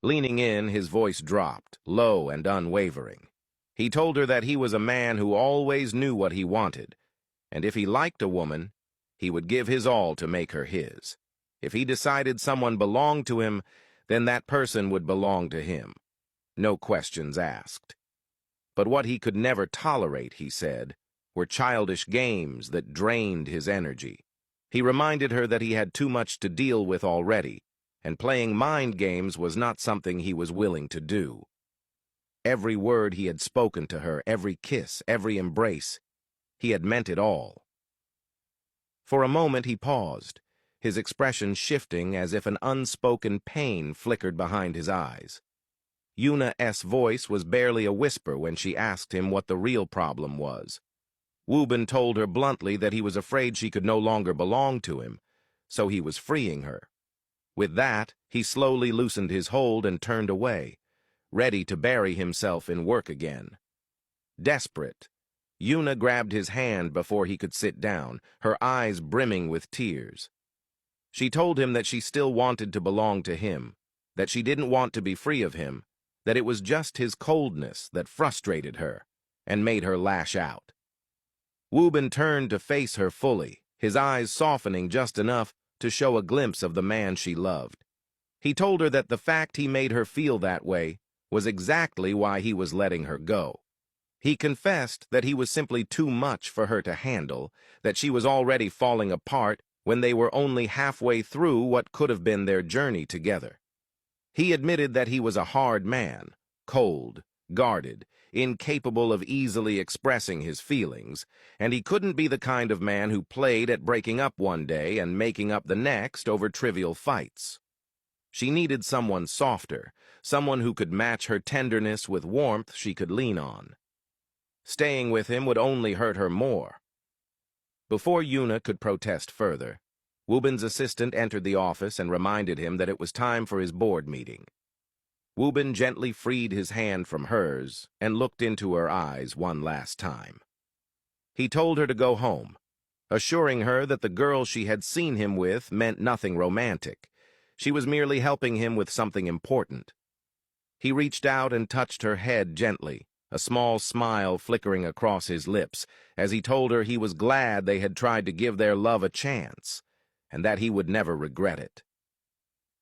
Leaning in, his voice dropped, low and unwavering. He told her that he was a man who always knew what he wanted, and if he liked a woman, he would give his all to make her his. If he decided someone belonged to him, then that person would belong to him. No questions asked. But what he could never tolerate, he said, were childish games that drained his energy. He reminded her that he had too much to deal with already, and playing mind games was not something he was willing to do. Every word he had spoken to her, every kiss, every embrace, he had meant it all. For a moment he paused, his expression shifting as if an unspoken pain flickered behind his eyes. Yuna's voice was barely a whisper when she asked him what the real problem was. Woo-bin told her bluntly that he was afraid she could no longer belong to him, so he was freeing her. With that, he slowly loosened his hold and turned away, ready to bury himself in work again. Desperate, Yuna grabbed his hand before he could sit down, her eyes brimming with tears. She told him that she still wanted to belong to him, that she didn't want to be free of him, that it was just his coldness that frustrated her and made her lash out. Woo-bin turned to face her fully, his eyes softening just enough to show a glimpse of the man she loved. He told her that the fact he made her feel that way was exactly why he was letting her go. He confessed that he was simply too much for her to handle, that she was already falling apart when they were only halfway through what could have been their journey together. He admitted that he was a hard man, cold, guarded, incapable of easily expressing his feelings, and he couldn't be the kind of man who played at breaking up one day and making up the next over trivial fights. She needed someone softer, someone who could match her tenderness with warmth she could lean on. Staying with him would only hurt her more. Before Yuna could protest further, Woo-bin's assistant entered the office and reminded him that it was time for his board meeting. Woo-bin gently freed his hand from hers and looked into her eyes one last time. He told her to go home, assuring her that the girl she had seen him with meant nothing romantic. She was merely helping him with something important. He reached out and touched her head gently, a small smile flickering across his lips, as he told her he was glad they had tried to give their love a chance, and that he would never regret it.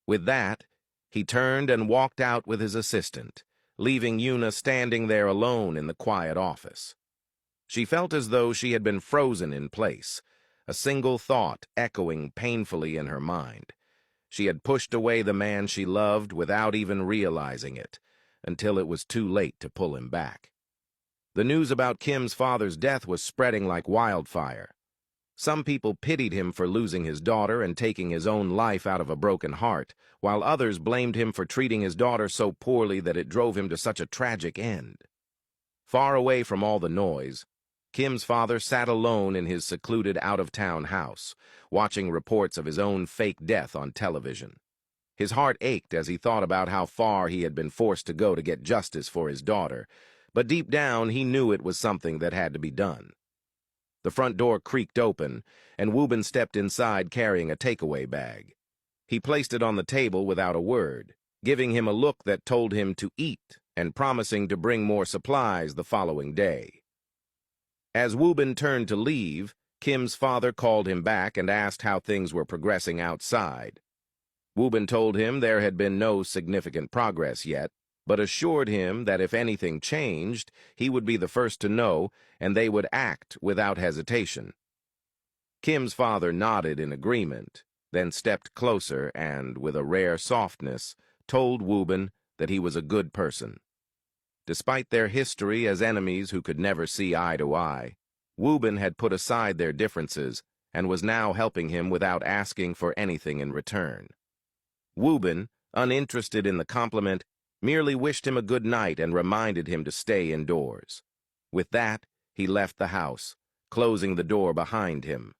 With that, he turned and walked out with his assistant, leaving Yuna standing there alone in the quiet office. She felt as though she had been frozen in place, a single thought echoing painfully in her mind. She had pushed away the man she loved without even realizing it, until it was too late to pull him back. The news about Kim's father's death was spreading like wildfire. Some people pitied him for losing his daughter and taking his own life out of a broken heart, while others blamed him for treating his daughter so poorly that it drove him to such a tragic end. Far away from all the noise, Kim's father sat alone in his secluded out-of-town house, watching reports of his own fake death on television. His heart ached as he thought about how far he had been forced to go to get justice for his daughter, but deep down he knew it was something that had to be done. The front door creaked open, and Woo-bin stepped inside carrying a takeaway bag. He placed it on the table without a word, giving him a look that told him to eat and promising to bring more supplies the following day. As Woo-bin turned to leave, Kim's father called him back and asked how things were progressing outside. Woo-bin told him there had been no significant progress yet, but assured him that if anything changed, he would be the first to know, and they would act without hesitation. Kim's father nodded in agreement, then stepped closer and, with a rare softness, told Woo-bin that he was a good person. Despite their history as enemies who could never see eye to eye, Woo-bin had put aside their differences and was now helping him without asking for anything in return. Woo-bin, uninterested in the compliment, merely wished him a good night and reminded him to stay indoors. With that, he left the house, closing the door behind him.